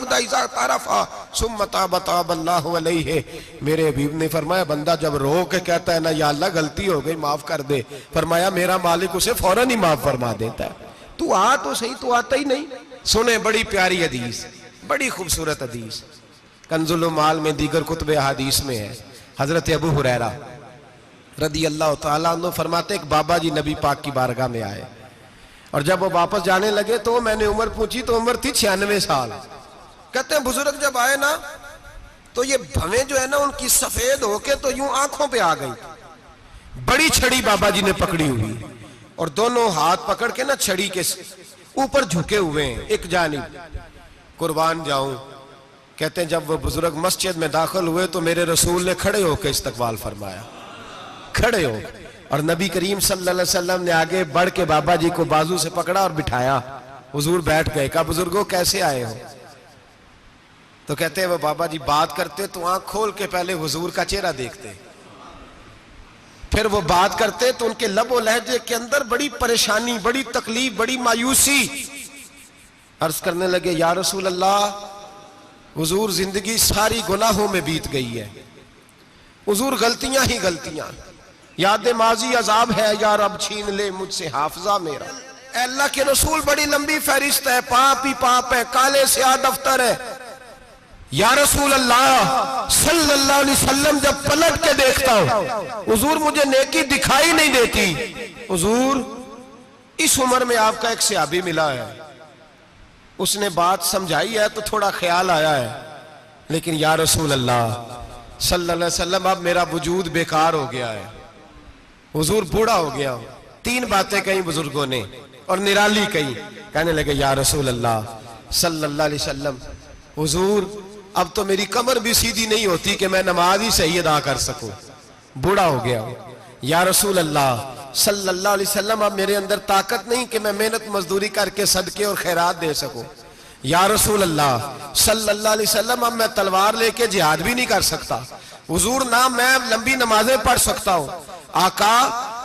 अब्दा इज़ा तारफा सुम्मा ताबा ताबल्लाहु अलैहि। मेरे हबीब ने फरमाया बंदा जब रो के कहता है ना या अल्लाह गलती हो गई माफ कर दे, फरमाया मेरा मालिक उसे फौरन ही माफ फरमा देता है। तू आ तो सही, तू आता ही नहीं। सुने बड़ी प्यारी हदीस, बड़ी खूबसूरत हदीस, कंजुल माल में दीगर कुतुब हदीस में है। हजरत अबू हुरैरा रदी अल्लाह तआला अन्हु फरमाते एक बाबा जी नबी पाक की बारगाह में आए और जब वो वापस जाने लगे तो मैंने उम्र पूछी तो उम्र थी 96 साल। कहते हैं बुजुर्ग जब आए ना तो ये भवें जो है ना उनकी सफेद होके तो यूं आंखों पे आ गई। बड़ी छड़ी बाबा जी ने पकड़ी हुई और दोनों हाथ पकड़ के ना छड़ी के ऊपर झुके हुए हैं एक जानिब। कुर्बान जाऊं, कहते हैं जब वो बुजुर्ग मस्जिद में दाखिल हुए तो मेरे रसूल ने खड़े होकर इस्तकबाल फरमाया, खड़े हो, और नबी करीम सल्लल्लाहु अलैहि वसल्लम ने आगे बढ़ के बाबा जी को बाजू से पकड़ा और बिठाया। हुजूर बैठ गए। कहा बुजुर्गों कैसे आए हो? तो कहते हैं वो बाबा जी बात करते तो आंख खोल के पहले हुजूर का चेहरा देखते, फिर वो बात करते तो उनके लबो लहजे के अंदर बड़ी परेशानी, बड़ी तकलीफ, बड़ी मायूसी। अर्ज करने लगे या रसूल अल्लाह, हुजूर जिंदगी सारी गुनाहों में बीत गई है, हुजूर गलतियां ही गलतियां, याद माजी अजाब है, यार अब छीन ले मुझसे हाफजा मेरा। अल्लाह के रसूल बड़ी लंबी फहरिस्त है, पाप ही पाप है, काले स्याह दफ्तर है। या रसूल अल्लाह सल्लल्लाहु अलैहि वसल्लम जब पलट के देखता हूं हुजूर मुझे नेकी दिखाई नहीं देती। हुजूर इस उम्र में आपका एक सहाबी मिला है, उसने बात समझाई है तो थोड़ा ख्याल आया है, लेकिन या रसूल अल्लाह सल्लल्लाहु अलैहि वसल्लम अब मेरा वजूद बेकार हो गया है, हुजूर बूढ़ा हो गया हूं। 3 बातें कही बुजुर्गों ने और निराली कही। कहने लगे या रसूल अल्लाह सल्लल्लाहु अलैहि वसल्लम, हुजूर अब तो मेरी कमर भी सीधी नहीं होती कि मैं नमाज ही सही अदा कर सकूं, बूढ़ा हो गया हूं। या रसूल अल्लाह सल्लल्लाहु अलैहि वसल्लम अब मेरे अंदर ताकत नहीं कि मैं मेहनत मजदूरी करके सदके और खैरात दे सकूं। या रसूल अल्लाह सल्लल्लाहु अलैहि वसल्लम अब मैं तलवार लेके जिहाद भी नहीं कर सकता। हुजूर ना मैं लंबी नमाजें पढ़ सकता हूं, आका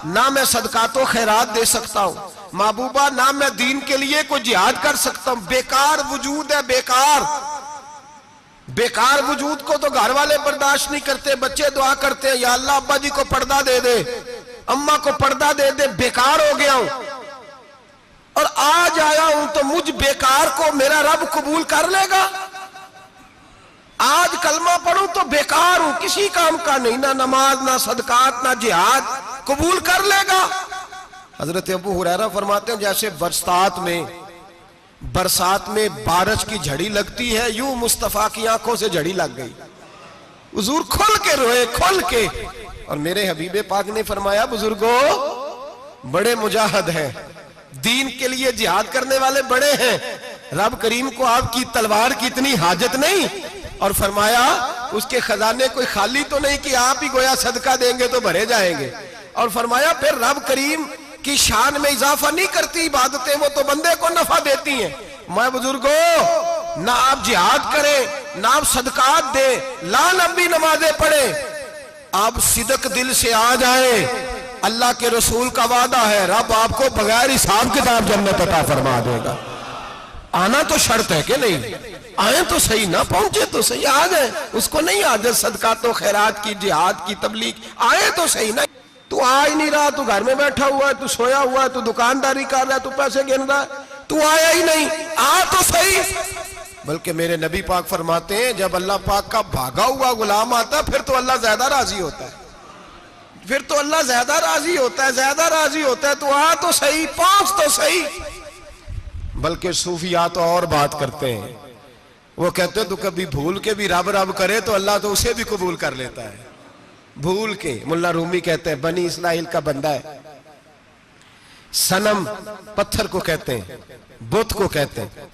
ना मैं सदकातो खैरात दे सकता हूं, महबूबा ना मैं दीन के लिए कोई जिहाद कर सकता हूं। बेकार वजूद है, बेकार बेकार वजूद को तो घर वाले बर्दाश्त नहीं करते, बच्चे दुआ करते हैं या अल्लाह अब्बा जी को पर्दा दे दे, अम्मा को पर्दा दे दे, बेकार हो गया हूं और आज आया हूं तो मुझ बेकार को मेरा रब कबूल कर लेगा। आज कलमा पढ़ूं तो बेकार हूं, किसी काम का नहीं, ना नमाज ना सदकात ना जिहाद, कबूल कर लेगा। हजरत अबू हुरैरा फरमाते हैं जैसे बरसात में बारिश की झड़ी लगती है, यूं मुस्तफा की आंखों से झड़ी लग गई। हुजूर खोल के रोए, खोल के। और मेरे हबीबे पाक ने फरमाया बुजुर्गों बड़े मुजाहिद हैं, दीन के लिए जिहाद करने वाले बड़े हैं, रब करीम को आपकी तलवार की इतनी हाजत नहीं। और फरमाया उसके खजाने कोई खाली तो नहीं कि आप ही गोया सदका देंगे तो भरे जाएंगे। और फरमाया फिर रब करीम की शान में इजाफा नहीं करती इबादतें, वो तो बंदे को नफा देती हैं। मैं बुजुर्गो ना आप जिहाद करें ना आप सदकात दे, ला लंबी नमाजें पढ़े, आप सिदक दिल से आ जाए, अल्लाह के रसूल का वादा है रब आपको बगैर हिसाब किताब जन्नत अता फरमा देगा। आना तो शर्त है कि नहीं? आए तो सही ना, पहुंचे तो सही, आ गए उसको नहीं आदत सदकातो खैरात की, जिहाद की, तबलीग, आए तो सही ना। तू आ ही नहीं रहा, तू घर में बैठा हुआ है, तू सोया हुआ है, तू दुकानदारी कर रहा है, तू पैसे गिन रहा है, तू आया ही नहीं, आ तो सही। बल्कि मेरे नबी पाक फरमाते हैं जब अल्लाह पाक का भागा हुआ गुलाम आता है फिर तो अल्लाह ज्यादा राजी होता है, फिर तो अल्लाह ज्यादा राजी होता है, ज्यादा राजी होता है। तू आ तो सही, पहुंच तो सही। बल्कि सूफिया तो और बात करते हैं, वो कहते तू कभी भूल के भी रब रब करे तो अल्लाह तो उसे भी कबूल कर लेता है, भूल के। मुल्ला रूमी कहते हैं बनी इस्राइल का बंदा है, सनम पत्थर को कहते हैं, बुत को कहते हैं,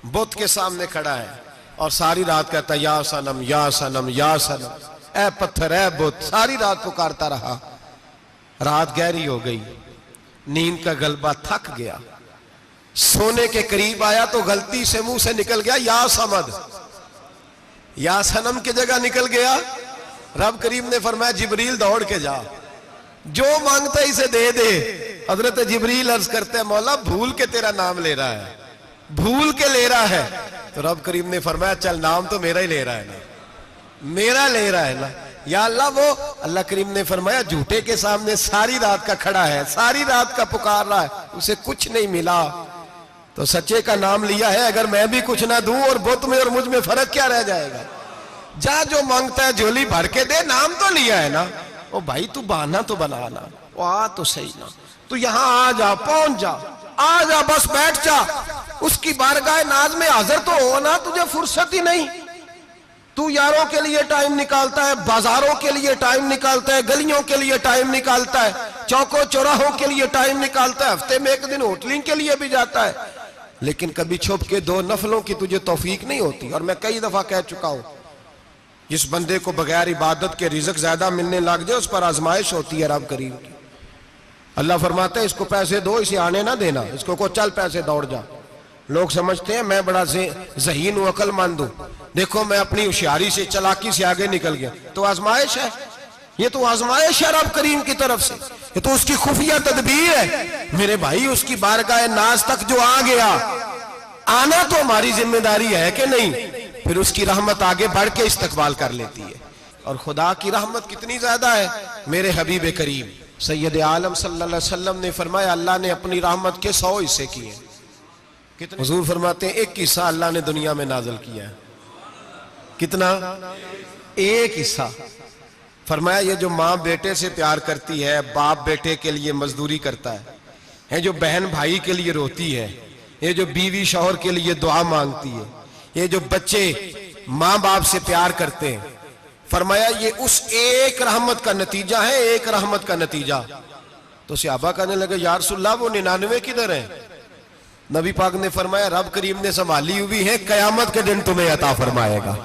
बुत के सामने खड़ा है और सारी रात कहता है या सनम या सनम या सनम, ए पत्थर ए बुत, सारी रात पुकारता रहा। रात गहरी हो गई, नींद का गलबा थक गया, सोने के करीब आया तो गलती से मुंह से निकल गया या समद, या सनम की जगह निकल गया। रब करीम ने फरमाया जिब्रील दौड़ के जा, जो मांगता है इसे दे दे। हजरत जिब्रील अर्ज करते हैं मौला भूल के तेरा नाम ले रहा है, भूल के ले रहा है। तो रब करीम ने फरमाया चल नाम तो मेरा ही ले रहा है ना, मेरा ले रहा है ना। या अल्लाह, वो अल्लाह करीम ने फरमाया झूठे के सामने सारी रात का खड़ा है, सारी रात का पुकार रहा है, उसे कुछ नहीं मिला, तो सच्चे का नाम लिया है। अगर मैं भी कुछ ना दूं और बुत में और मुझ में फर्क क्या रह जाएगा? जा जो मांगता है झोली भर के दे, नाम तो लिया है ना। ओ भाई तू बहाना तो बनाना, वो आ तो सही ना, तू यहां आ जा, पहुंच जा, आ जा, बस बैठ जा, उसकी बारगाह नाज में हाजिर तो हो ना। तुझे फुर्सत ही नहीं, तू यारों के लिए टाइम निकालता है, बाजारों के लिए टाइम निकालता है, गलियों के लिए टाइम निकालता है, चौकों चौराहों के लिए टाइम निकालता है, हफ्ते में एक दिन होटलिंग के लिए भी जाता है, लेकिन कभी छुप के दो नफलों की तुझे तौफीक नहीं होती। और मैं कई दफा कह चुका हूं, जिस बंदे को बगैर इबादत के रिज़्क ज्यादा मिलने लग जाए उस पर आजमाइश होती है रब करीम की। अल्लाह फरमाते हैं इसको पैसे दो, इसे आने ना देना, इसको को चल पैसे दौड़ जा। लोग समझते हैं मैं बड़ा ज़हीन हूं, अक्लमंद हूं, देखो मैं अपनी होशियारी से, चालाकी से आगे निकल गया। तो आजमाइश है, ये तो आजमाइश है रब करीम की तरफ से, ये तो उसकी खुफिया तदबीर है मेरे भाई। उसकी बारगाह नाज तक जो आ गया, आना तो हमारी जिम्मेदारी है कि नहीं, फिर उसकी रहमत आगे बढ़ के इस्तकबाल कर लेती है। और खुदा की रहमत कितनी ज्यादा है। मेरे हबीब करीम सैयद आलम सल्लल्लाहु अलैहि वसल्लम ने फरमाया अल्लाह ने अपनी रहमत के 100 हिस्से किए। कितने? हुजूर फरमाते हैं एक हिस्सा अल्लाह ने दुनिया में नाजिल किया है। कितना? एक हिस्सा। फरमाया ये जो माँ बेटे से प्यार करती है, बाप बेटे के लिए मजदूरी करता है, जो बहन भाई के लिए रोती है, ये जो बीवी शौहर के लिए दुआ मांगती है, ये जो बच्चे माँ बाप से प्यार करते हैं, फरमाया ये उस एक रहमत का नतीजा है, एक रहमत का नतीजा। तो सहाबा कहने लगे या रसूलल्लाह वो 99 किधर है? नबी पाक ने फरमाया रब करीम ने संभाली हुई है, कयामत के दिन तुम्हें अता फरमाएगा।